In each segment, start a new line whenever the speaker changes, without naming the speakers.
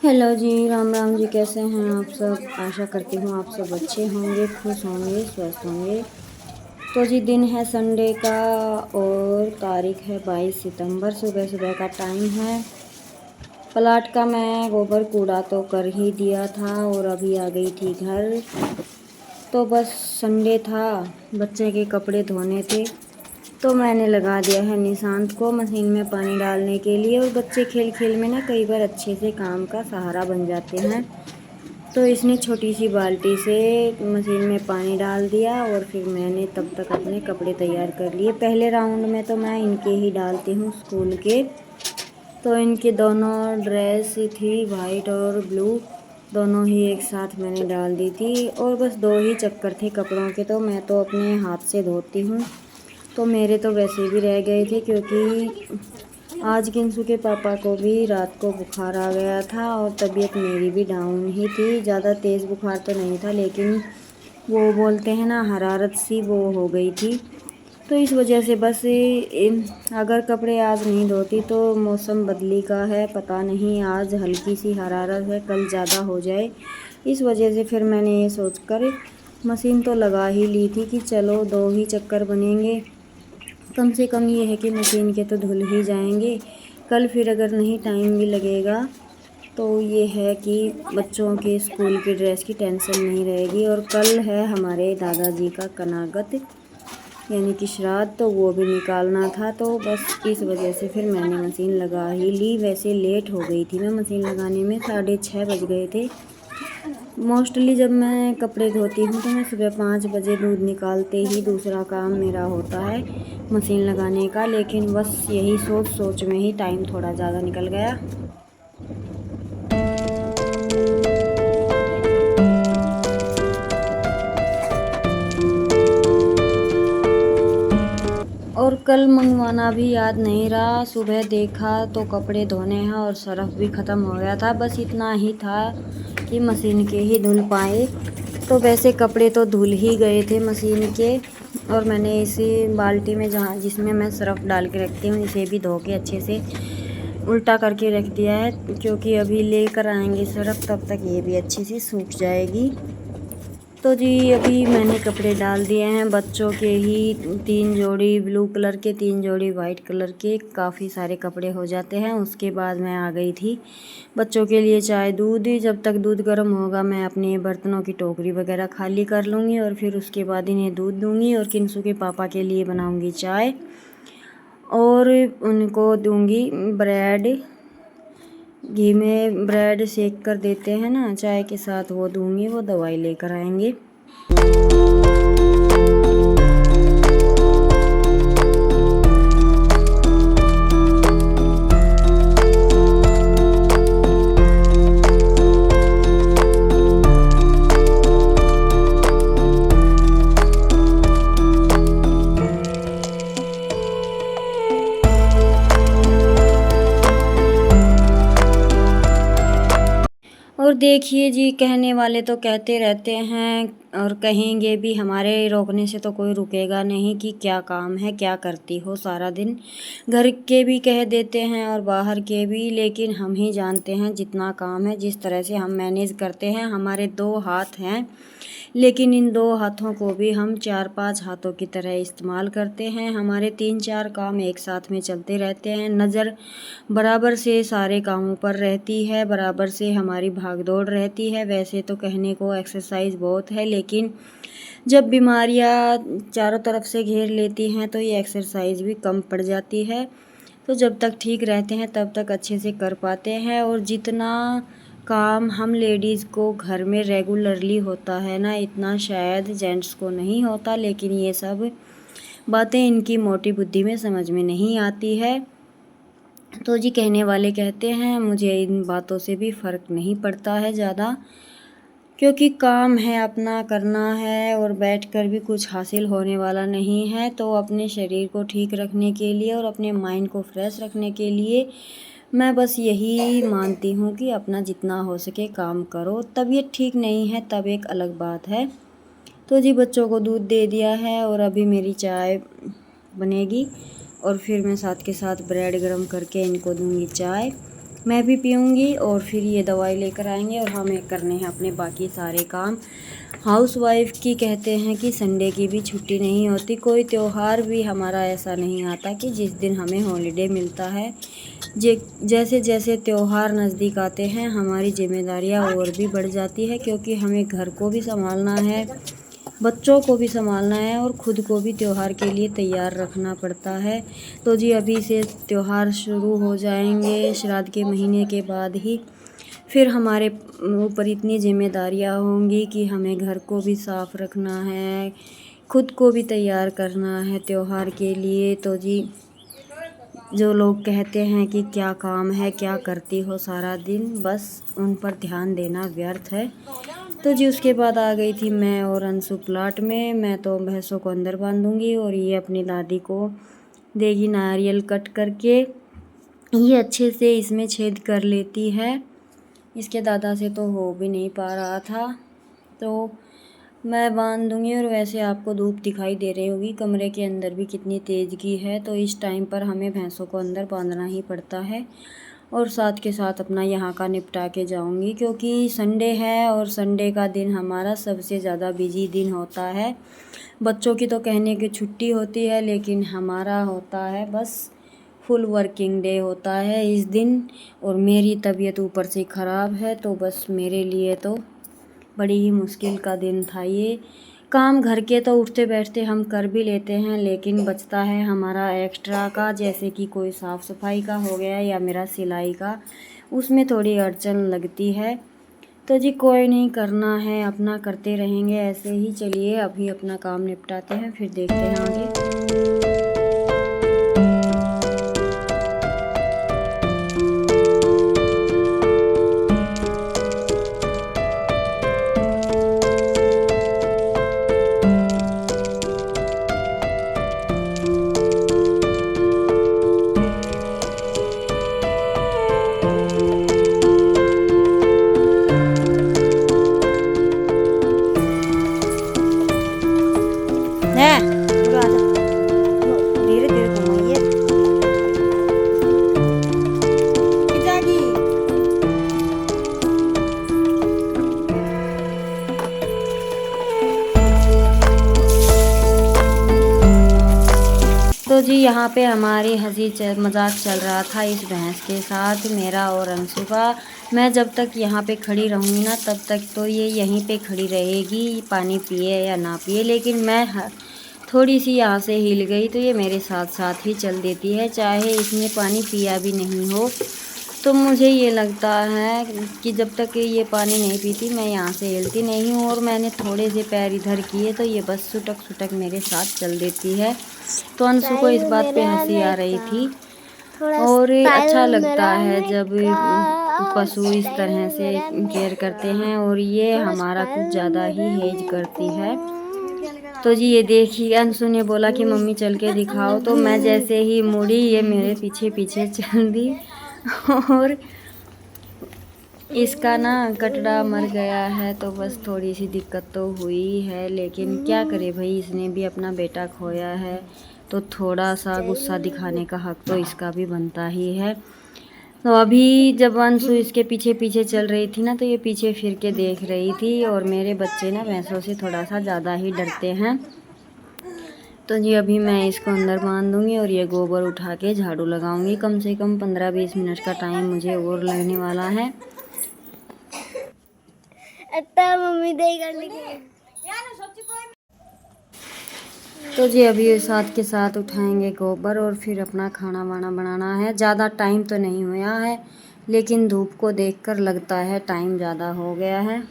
Hello जी, राम राम जी। कैसे हैं आप सब? आशा करती हूँ आप सब अच्छे होंगे, खुश होंगे, स्वस्थ होंगे। तो जी दिन है संडे का और तारीख है 22 सितंबर। सुबह सुबह का टाइम है। प्लाट का मैं गोबर कूड़ा तो कर ही दिया था और अभी आ गई थी घर। तो बस संडे था, बच्चे के कपड़े धोने थे तो मैंने लगा दिया है निशांत को मशीन में पानी डालने के लिए। और बच्चे खेल खेल में ना कई बार अच्छे से काम का सहारा बन जाते हैं। तो इसने छोटी सी बाल्टी से मशीन में पानी डाल दिया और फिर मैंने तब तक अपने कपड़े तैयार कर लिए। पहले राउंड में तो मैं इनके ही डालती हूँ स्कूल के। तो इनके दोनों ड्रेस थी, वाइट और ब्लू, दोनों ही एक साथ मैंने डाल दी थी। और बस 2 ही चक्कर थे कपड़ों के, तो मैं तो अपने हाथ से धोती हूँ। तो मेरे तो वैसे भी रह गए थे क्योंकि आज किंसु के पापा को भी रात को बुखार आ गया था और तबीयत मेरी भी डाउन ही थी। ज़्यादा तेज़ बुखार तो नहीं था लेकिन वो बोलते हैं ना, हरारत सी वो हो गई थी। तो इस वजह से बस अगर कपड़े आज नहीं धोती तो मौसम बदली का है, पता नहीं आज हल्की सी हरारत है, कल ज़्यादा हो जाए। इस वजह से फिर मैंने ये सोचकर मशीन तो लगा ही ली थी कि चलो 2 ही चक्कर बनेंगे, कम से कम ये है कि मशीन के तो धुल ही जाएंगे। कल फिर अगर नहीं टाइम भी लगेगा तो ये है कि बच्चों के स्कूल की ड्रेस की टेंशन नहीं रहेगी। और कल है हमारे दादाजी का कनागत यानी कि श्राद्ध, तो वो भी निकालना था। तो बस इस वजह से फिर मैंने मशीन लगा ही ली। वैसे लेट हो गई थी मैं मशीन लगाने में, 6:30 बज गए थे। मोस्टली जब मैं कपड़े धोती हूँ तो मैं सुबह 5 बजे दूध निकालते ही दूसरा काम मेरा होता है मशीन लगाने का। लेकिन बस यही सोच सोच में ही टाइम थोड़ा ज़्यादा निकल गया। और कल मंगवाना भी याद नहीं रहा। सुबह देखा तो कपड़े धोने हैं और सरफ भी ख़त्म हो गया था। बस इतना ही था कि मशीन के ही धुल पाए। तो वैसे कपड़े तो धुल ही गए थे मशीन के। और मैंने इसी बाल्टी में जहाँ जिसमें मैं सरफ डाल के रखती हूँ, इसे भी धो के अच्छे से उल्टा करके रख दिया है क्योंकि अभी लेकर आएंगे सरफ, तब तक ये भी अच्छे से सूख जाएगी। तो जी अभी मैंने कपड़े डाल दिए हैं बच्चों के ही, 3 जोड़ी ब्लू कलर के, 3 जोड़ी वाइट कलर के, काफ़ी सारे कपड़े हो जाते हैं। उसके बाद मैं आ गई थी बच्चों के लिए चाय दूध। जब तक दूध गर्म होगा मैं अपने बर्तनों की टोकरी वगैरह खाली कर लूँगी और फिर उसके बाद इन्हें दूध दूँगी और किंसु के पापा के लिए बनाऊँगी चाय और उनको दूँगी ब्रेड। घी में ब्रेड सेक कर देते हैं ना चाय के साथ, वो दूँगी। वो दवाई लेकर आएंगे। और देखिए जी, कहने वाले तो कहते रहते हैं और कहेंगे भी, हमारे रोकने से तो कोई रुकेगा नहीं कि क्या काम है, क्या करती हो सारा दिन। घर के भी कह देते हैं और बाहर के भी, लेकिन हम ही जानते हैं जितना काम है, जिस तरह से हम मैनेज करते हैं। हमारे 2 हाथ हैं लेकिन इन 2 हाथों को भी हम 4-5 हाथों की तरह इस्तेमाल करते हैं। हमारे 3-4 काम एक साथ में चलते रहते हैं। नज़र बराबर से सारे कामों पर रहती है, बराबर से हमारी भागदौड़ रहती है। वैसे तो कहने को एक्सरसाइज बहुत है, लेकिन जब बीमारियां चारों तरफ से घेर लेती हैं तो ये एक्सरसाइज भी कम पड़ जाती है। तो जब तक ठीक रहते हैं तब तक अच्छे से कर पाते हैं। और जितना काम हम लेडीज़ को घर में रेगुलरली होता है ना, इतना शायद जेंट्स को नहीं होता। लेकिन ये सब बातें इनकी मोटी बुद्धि में समझ में नहीं आती है। तो जी कहने वाले कहते हैं, मुझे इन बातों से भी फ़र्क नहीं पड़ता है ज़्यादा, क्योंकि काम है अपना करना है और बैठकर भी कुछ हासिल होने वाला नहीं है। तो अपने शरीर को ठीक रखने के लिए और अपने माइंड को फ्रेश रखने के लिए मैं बस यही मानती हूँ कि अपना जितना हो सके काम करो। तबीयत ठीक नहीं है तब एक अलग बात है। तो जी बच्चों को दूध दे दिया है और अभी मेरी चाय बनेगी और फिर मैं साथ के साथ ब्रेड गरम करके इनको दूंगी चाय। मैं भी पीऊँगी और फिर ये दवाई लेकर आएंगे और हमें करने हैं अपने बाकी सारे काम। हाउसवाइफ की कहते हैं कि संडे की भी छुट्टी नहीं होती, कोई त्यौहार भी हमारा ऐसा नहीं आता कि जिस दिन हमें हॉलिडे मिलता है। जैसे जैसे त्यौहार नज़दीक आते हैं हमारी जिम्मेदारियां और भी बढ़ जाती है, क्योंकि हमें घर को भी संभालना है, बच्चों को भी संभालना है और ख़ुद को भी त्यौहार के लिए तैयार रखना पड़ता है। तो जी अभी से त्यौहार शुरू हो जाएंगे, श्राद्ध के महीने के बाद ही फिर हमारे ऊपर इतनी जिम्मेदारियां होंगी कि हमें घर को भी साफ़ रखना है, खुद को भी तैयार करना है त्यौहार के लिए। तो जी जो लोग कहते हैं कि क्या काम है, क्या करती हो सारा दिन, बस उन पर ध्यान देना व्यर्थ है। तो जी उसके बाद आ गई थी मैं और अंशु प्लाट में। मैं तो भैंसों को अंदर बांधूंगी और ये अपनी दादी को देगी नारियल कट करके। ये अच्छे से इसमें छेद कर लेती है, इसके दादा से तो हो भी नहीं पा रहा था, तो मैं बांध दूँगी। और वैसे आपको धूप दिखाई दे रही होगी, कमरे के अंदर भी कितनी तेज़गी है, तो इस टाइम पर हमें भैंसों को अंदर बांधना ही पड़ता है। और साथ के साथ अपना यहाँ का निपटा के जाऊँगी, क्योंकि संडे है और संडे का दिन हमारा सबसे ज़्यादा बिजी दिन होता है। बच्चों की तो कहने की छुट्टी होती है, लेकिन हमारा होता है बस फुल वर्किंग डे होता है इस दिन। और मेरी तबीयत ऊपर से ख़राब है, तो बस मेरे लिए तो बड़ी ही मुश्किल का दिन था ये। काम घर के तो उठते बैठते हम कर भी लेते हैं, लेकिन बचता है हमारा एक्स्ट्रा का, जैसे कि कोई साफ़ सफाई का हो गया या मेरा सिलाई का, उसमें थोड़ी अड़चन लगती है। तो जी कोई नहीं, करना है, अपना करते रहेंगे ऐसे ही। चलिए अभी अपना काम निपटाते हैं, फिर देखते हैं आगे। धीरे धीरे घुमाइए। तो जी यहाँ पे हमारी हंसी मजाक चल रहा था इस भैंस के साथ, मेरा और अंशु का। मैं जब तक यहाँ पे खड़ी रहूँगी ना, तब तक तो ये यहीं पे खड़ी रहेगी, पानी पिए या ना पिए। लेकिन मैं थोड़ी सी यहाँ से हिल गई तो ये मेरे साथ साथ ही चल देती है, चाहे इसने पानी पिया भी नहीं हो। तो मुझे ये लगता है कि जब तक ये पानी नहीं पीती मैं यहाँ से हिलती नहीं हूँ। और मैंने थोड़े से पैर इधर किए तो ये बस सुटक सुटक मेरे साथ चल देती है। तो अंशु को इस बात पे हंसी आ रही थी। और अच्छा लगता है जब पशु इस तरह से केयर करते हैं, और ये हमारा कुछ ज़्यादा ही हेज करती है। तो जी ये देखिए, अंशु ने बोला कि मम्मी चल के दिखाओ, तो मैं जैसे ही मुड़ी ये मेरे पीछे पीछे चल दी। और इसका ना कटड़ा मर गया है, तो बस थोड़ी सी दिक्कत तो हुई है, लेकिन क्या करे भाई, इसने भी अपना बेटा खोया है, तो थोड़ा सा गुस्सा दिखाने का हक तो इसका भी बनता ही है। तो अभी जब अंशु इसके पीछे पीछे चल रही थी ना, तो ये पीछे फिर के देख रही थी। और मेरे बच्चे ना भैंसों से थोड़ा सा ज़्यादा ही डरते हैं। तो जी अभी मैं इसको अंदर बांध दूँगी और ये गोबर उठा के झाड़ू लगाऊंगी। कम से कम 15-20 मिनट का टाइम मुझे और लगने वाला है। मम्मी तो जी अभी साथ के साथ उठाएंगे गोबर और फिर अपना खाना वाना बनाना है। ज़्यादा टाइम तो नहीं हुआ है, लेकिन धूप को देखकर लगता है टाइम ज़्यादा हो गया है।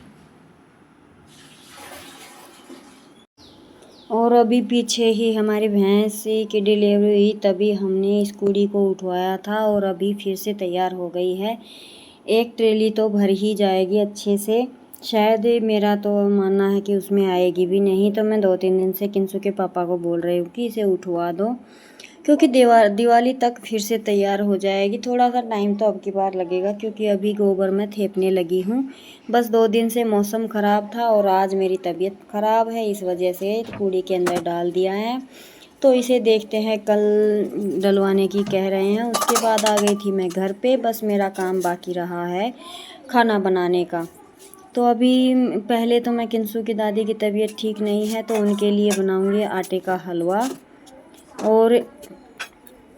और अभी पीछे ही हमारी भैंस की डिलीवरी हुई, तभी हमने इस कूड़ी को उठवाया था और अभी फिर से तैयार हो गई है। एक ट्रेली तो भर ही जाएगी अच्छे से, शायद मेरा तो मानना है कि उसमें आएगी भी नहीं। तो मैं 2-3 दिन से किंसु के पापा को बोल रही हूँ कि इसे उठवा दो, क्योंकि दिवाली तक फिर से तैयार हो जाएगी। थोड़ा सा टाइम तो अब की बार लगेगा, क्योंकि अभी गोबर में थेपने लगी हूँ। बस 2 दिन से मौसम ख़राब था और आज मेरी तबीयत ख़राब है, इस वजह से कूड़ी के अंदर डाल दिया है। तो इसे देखते हैं, कल डलवाने की कह रहे हैं। उसके बाद आ गई थी मैं घर पे, बस मेरा काम बाकी रहा है खाना बनाने का। तो अभी पहले तो मैं किंसू की दादी की तबीयत ठीक नहीं है, तो उनके लिए बनाऊंगी आटे का हलवा, और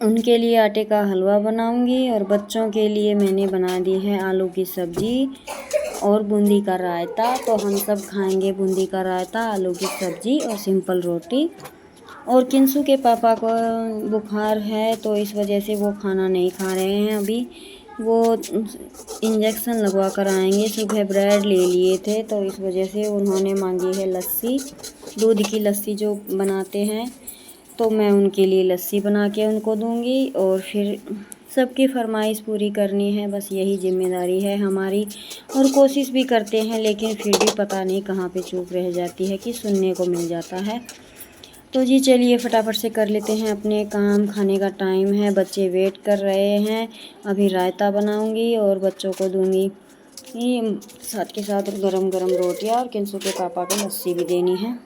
उनके लिए आटे का हलवा बनाऊंगी। और बच्चों के लिए मैंने बना दी है आलू की सब्ज़ी और बूंदी का रायता। तो हम सब खाएंगे बूंदी का रायता, आलू की सब्ज़ी और सिंपल रोटी। और किंसू के पापा को बुखार है, तो इस वजह से वो खाना नहीं खा रहे हैं अभी। वो इंजेक्शन लगवा कर आएंगे। सुबह ब्रेड ले लिए थे, तो इस वजह से उन्होंने मांगी है लस्सी, दूध की लस्सी जो बनाते हैं। तो मैं उनके लिए लस्सी बना के उनको दूंगी, और फिर सबकी फरमाइश पूरी करनी है, बस यही जिम्मेदारी है हमारी। और कोशिश भी करते हैं, लेकिन फिर भी पता नहीं कहाँ पे चूक रह जाती है कि सुनने को मिल जाता है। तो जी चलिए फटाफट से कर लेते हैं अपने काम, खाने का टाइम है, बच्चे वेट कर रहे हैं। अभी रायता बनाऊंगी और बच्चों को दूंगी ये साथ के साथ गरम गरम रोटियां, और किंसू के पापा को लस्सी भी देनी है।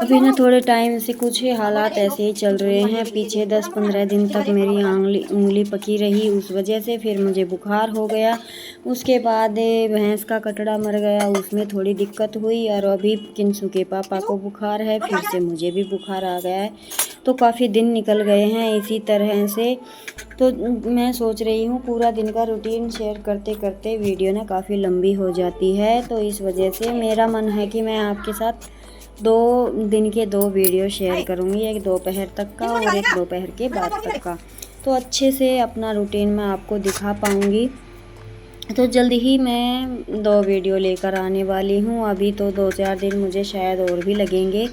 अभी ना थोड़े टाइम से कुछ हालात ऐसे ही चल रहे हैं। पीछे 10-15 दिन तक मेरी उंगली पकी रही, उस वजह से फिर मुझे बुखार हो गया। उसके बाद भैंस का कटड़ा मर गया, उसमें थोड़ी दिक्कत हुई। और अभी किंसू के पापा को बुखार है, फिर से मुझे भी बुखार आ गया है। तो काफ़ी दिन निकल गए हैं इसी तरह से। तो मैं सोच रही हूँ पूरा दिन का रूटीन शेयर करते करते वीडियो ना काफ़ी लंबी हो जाती है। तो इस वजह से मेरा मन है कि मैं आपके साथ 2 दिन के 2 वीडियो शेयर करूँगी, एक दोपहर तक का और एक दोपहर के बाद तक का। तो अच्छे से अपना रूटीन मैं आपको दिखा पाऊँगी। तो जल्दी ही मैं 2 वीडियो लेकर आने वाली हूँ। अभी तो 2-4 दिन मुझे शायद और भी लगेंगे,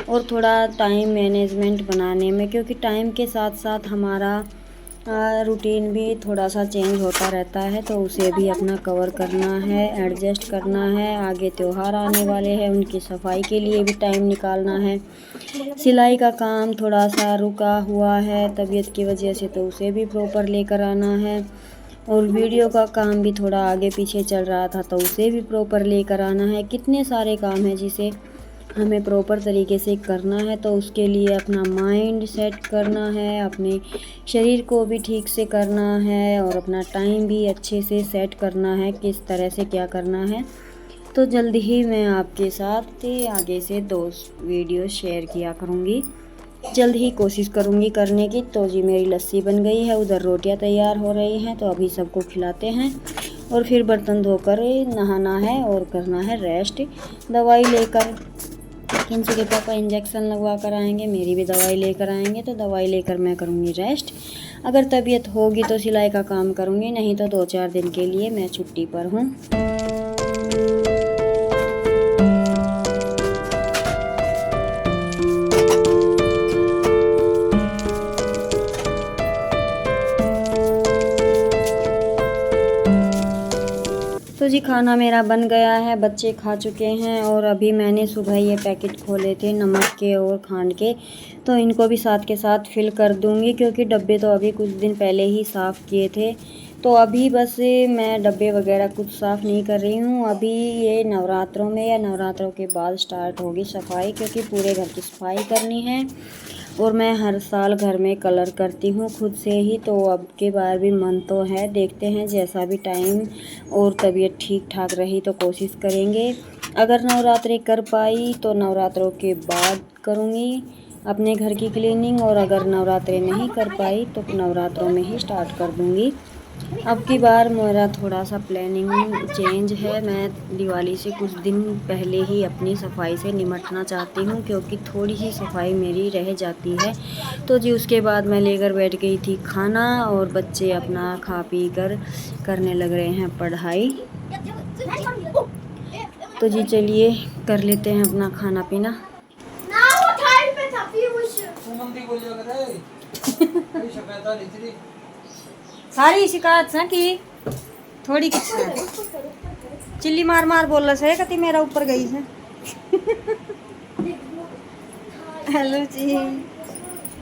और थोड़ा टाइम मैनेजमेंट बनाने में, क्योंकि टाइम के साथ साथ हमारा रूटीन भी थोड़ा सा चेंज होता रहता है। तो उसे भी अपना कवर करना है, एडजस्ट करना है। आगे त्यौहार आने वाले हैं, उनकी सफाई के लिए भी टाइम निकालना है। सिलाई का काम थोड़ा सा रुका हुआ है तबीयत की वजह से, तो उसे भी प्रॉपर लेकर आना है। और वीडियो का काम भी थोड़ा आगे पीछे चल रहा था, तो उसे भी प्रॉपर लेकर आना है। कितने सारे काम हैं जिसे हमें प्रॉपर तरीके से करना है। तो उसके लिए अपना माइंड सेट करना है, अपने शरीर को भी ठीक से करना है, और अपना टाइम भी अच्छे से सेट करना है, किस तरह से क्या करना है। तो जल्दी ही मैं आपके साथ आगे से 2 वीडियो शेयर किया करूँगी, जल्द ही कोशिश करूँगी करने की। तो जी मेरी लस्सी बन गई है, उधर रोटियां तैयार हो रही हैं, तो अभी सबको खिलाते हैं, और फिर बर्तन धोकर नहाना है और करना है रेस्ट। दवाई लेकर किंसू के पापा इंजेक्शन लगवा कर आएंगे, मेरी भी दवाई लेकर आएंगे, तो दवाई लेकर मैं करूँगी रेस्ट। अगर तबीयत होगी तो सिलाई का काम करूँगी, नहीं तो 2-4 दिन के लिए मैं छुट्टी पर हूँ। तो जी खाना मेरा बन गया है, बच्चे खा चुके हैं। और अभी मैंने सुबह ये पैकेट खोले थे नमक के और खांड के, तो इनको भी साथ के साथ फिल कर दूंगी, क्योंकि डब्बे तो अभी कुछ दिन पहले ही साफ़ किए थे। तो अभी बस मैं डब्बे वगैरह कुछ साफ़ नहीं कर रही हूँ। अभी ये नवरात्रों में या नवरात्रों के बाद स्टार्ट होगी सफाई, क्योंकि पूरे घर की सफाई करनी है। और मैं हर साल घर में कलर करती हूँ खुद से ही, तो अब के बार भी मन तो है, देखते हैं जैसा भी टाइम और तबीयत ठीक ठाक रही तो कोशिश करेंगे। अगर नवरात्रि कर पाई तो नवरात्रों के बाद करूँगी अपने घर की क्लीनिंग, और अगर नवरात्रि नहीं कर पाई तो नवरात्रों में ही स्टार्ट कर दूँगी। अब की बार मेरा थोड़ा सा प्लानिंग चेंज है। मैं दिवाली से कुछ दिन पहले ही अपनी सफाई से निपटना चाहती हूँ, क्योंकि थोड़ी सी सफाई मेरी रह जाती है। तो जी उसके बाद मैं लेकर बैठ गई थी खाना, और बच्चे अपना खा पी कर करने लग रहे हैं पढ़ाई। तो जी चलिए कर लेते हैं अपना खाना पीना। सारी शिकायत की थोड़ी किस चिल्ली मार मार बोल रहा है कति मेरा ऊपर गई है। हेलो जी,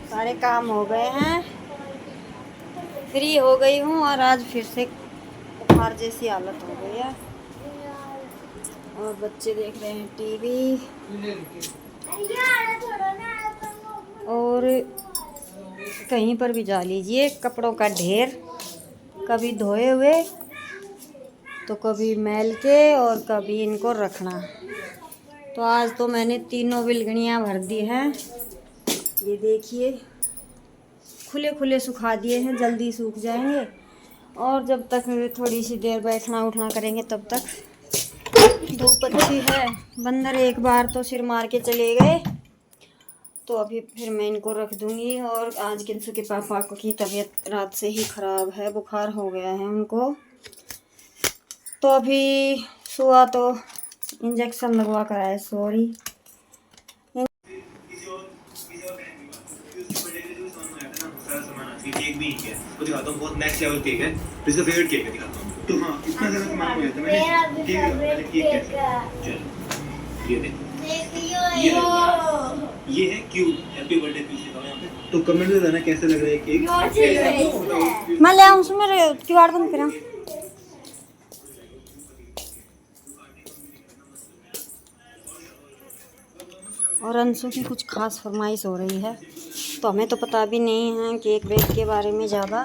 सारे काम हो गए हैं, फ्री हो गई हूँ और आज फिर से बुखार जैसी हालत हो गई है। और बच्चे देख रहे हैं टीवी और कहीं पर भी जा लीजिए कपड़ों का ढेर, कभी धोए हुए तो कभी मैल के और कभी इनको रखना। तो आज तो मैंने तीनों बिलगनियाँ भर दी हैं, ये देखिए खुले खुले सुखा दिए हैं, जल्दी सूख जाएंगे। और जब तक थोड़ी सी देर बैठना उठना करेंगे तब तक धूप अच्छी है। बंदर एक बार तो सिर मार के चले गए, तो अभी फिर मैं इनको रख दूंगी। और आज किंसु के पापा की तबीयत रात से ही ख़राब है, बुखार हो गया है उनको, तो अभी सुबह तो इंजेक्शन लगवा कर आए। सॉरी
केक भी है वो दिखाता हूँ, बहुत नेक्स्ट लेवल केक है, तो इसका फेवरेट केक है, दिखाता हूँ। तो हाँ इतना ज़्यादा सामान हो जाता है। मैंने केक कैसे, चलो ये देखो, ये है क्यूब, हैप्पी बर्थडे पीस लिखा हुआ है यहाँ पे। तो कमेंट में बताना कैसा लग रहा है केक।
मैं ले आऊँ उसमें क्यूआर बंद करा। और अंशु की कुछ खास फरमाइश हो रही है, तो हमें तो पता भी नहीं है केक वेक के बारे में ज़्यादा।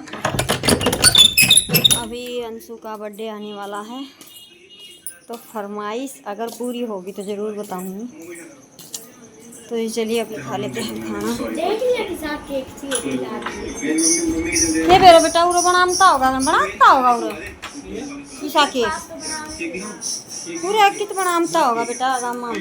अभी अंशु का बर्थडे आने वाला है, तो फरमाइश अगर पूरी होगी तो ज़रूर बताऊंगी। तो ये चलिए अभी खा लेते हैं खाना। ये बेरो बेटा उरो बनाता होगा उरो ईसा केक पूरे कित बनाता होगा बेटा रामा।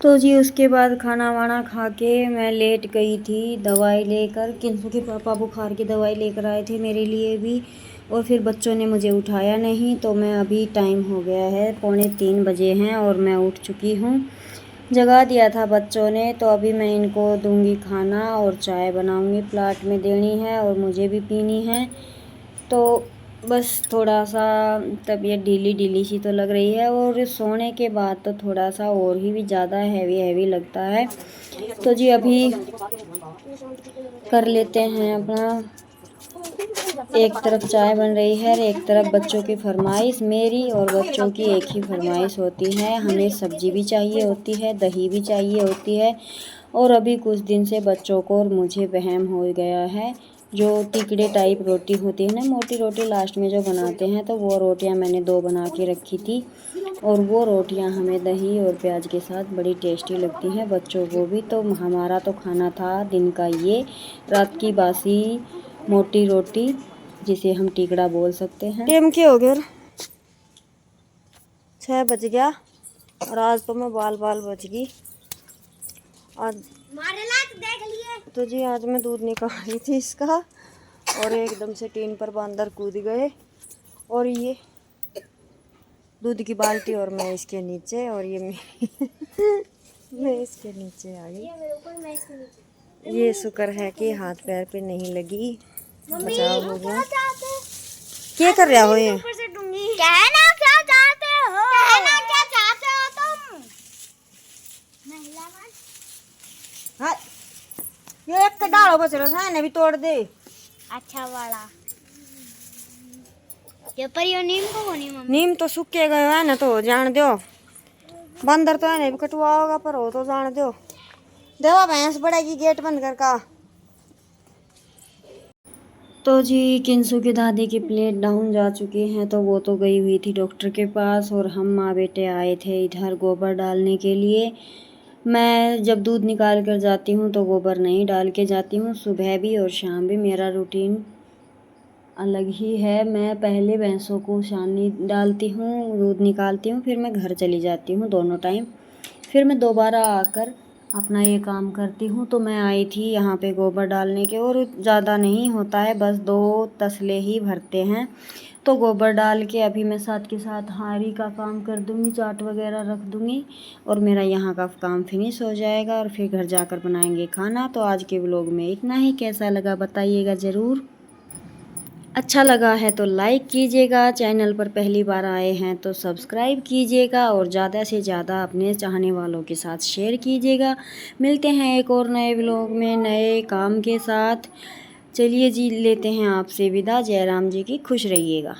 तो जी उसके बाद खाना वाना खा के मैं लेट गई थी दवाई लेकर। किंसु के पापा बुखार की दवाई लेकर आए थे मेरे लिए भी, और फिर बच्चों ने मुझे उठाया नहीं, तो मैं अभी टाइम हो गया है 2:45 बजे हैं और मैं उठ चुकी हूँ। जगा दिया था बच्चों ने, तो अभी मैं इनको दूंगी खाना और चाय बनाऊंगी, प्लाट में देनी है और मुझे भी पीनी है। तो बस थोड़ा सा तबीयत ढीली ढीली सी तो लग रही है, और सोने के बाद तो थोड़ा सा और ही भी ज़्यादा हैवी हैवी लगता है। तो जी अभी कर लेते हैं अपना, एक तरफ चाय बन रही है, एक तरफ बच्चों की फरमाइश। मेरी और बच्चों की एक ही फरमाइश होती है, हमें सब्जी भी चाहिए होती है, दही भी चाहिए होती है। और अभी कुछ दिन से बच्चों को और मुझे वहम हो गया है, जो टिकड़े टाइप रोटी होती है ना, मोटी रोटी लास्ट में जो बनाते हैं, तो वो रोटियां मैंने 2 बना के रखी थी, और वो रोटियां हमें दही और प्याज के साथ बड़ी टेस्टी लगती हैं, बच्चों को भी। तो हमारा तो खाना था दिन का ये, रात की बासी मोटी रोटी, जिसे हम टिकड़ा बोल सकते हैं। टाइम क्या हो गया? 6 बज गया, और आज तो मैं बाल बच गई आज। देख लिए तो जी आज मैं दूध निकाल रही थी इसका, और एकदम से टीन पर बंदर कूद गए, और ये दूध की बाल्टी और मैं इसके नीचे, और ये मैं इसके नीचे आ गई। ये शुक्र है कि हाथ पैर पे नहीं लगी, बचाव हो गया। क्या कर रहा हो ये? कहना क्या चाहते हो? कहना क्या चाहते हो तुम? हाँ, ये एक डालो बच रहा है ना, भी तोड़ दे।
अच्छा वाला ये पर यो नीम को होनी मम्मी।
नीम तो सूखे गए है ना, तो जान दो। बंदर तो है ना भी कटवा होगा, पर हो तो जान दो। देवा भैंस बढ़ेगी, गेट बंद कर का। तो जी किंसु की दादी की प्लेट डाउन जा चुकी हैं, तो वो तो गई हुई थी डॉक्टर के पास, और हम माँ बेटे आए थे इधर गोबर डालने के लिए। मैं जब दूध निकाल कर जाती हूँ तो गोबर नहीं डाल के जाती हूँ, सुबह भी और शाम भी मेरा रूटीन अलग ही है। मैं पहले भैंसों को छानी डालती हूँ, दूध निकालती हूँ, फिर मैं घर चली जाती हूँ दोनों टाइम, फिर मैं दोबारा आकर अपना ये काम करती हूँ। तो मैं आई थी यहाँ पे गोबर डालने के, और ज़्यादा नहीं होता है, बस 2 तसले ही भरते हैं, तो गोबर डाल के अभी मैं साथ के साथ हारी का काम कर दूँगी, चाट वगैरह रख दूँगी और मेरा यहाँ का काम फिनिश हो जाएगा और फिर घर जाकर बनाएंगे खाना। तो आज के व्लॉग में इतना ही। कैसा लगा बताइएगा ज़रूर। अच्छा लगा है तो लाइक कीजिएगा, चैनल पर पहली बार आए हैं तो सब्सक्राइब कीजिएगा और ज़्यादा से ज़्यादा अपने चाहने वालों के साथ शेयर कीजिएगा। मिलते हैं एक और नए व्लॉग में नए काम के साथ। चलिए जी, लेते हैं आपसे विदा। जय राम जी की। खुश रहिएगा।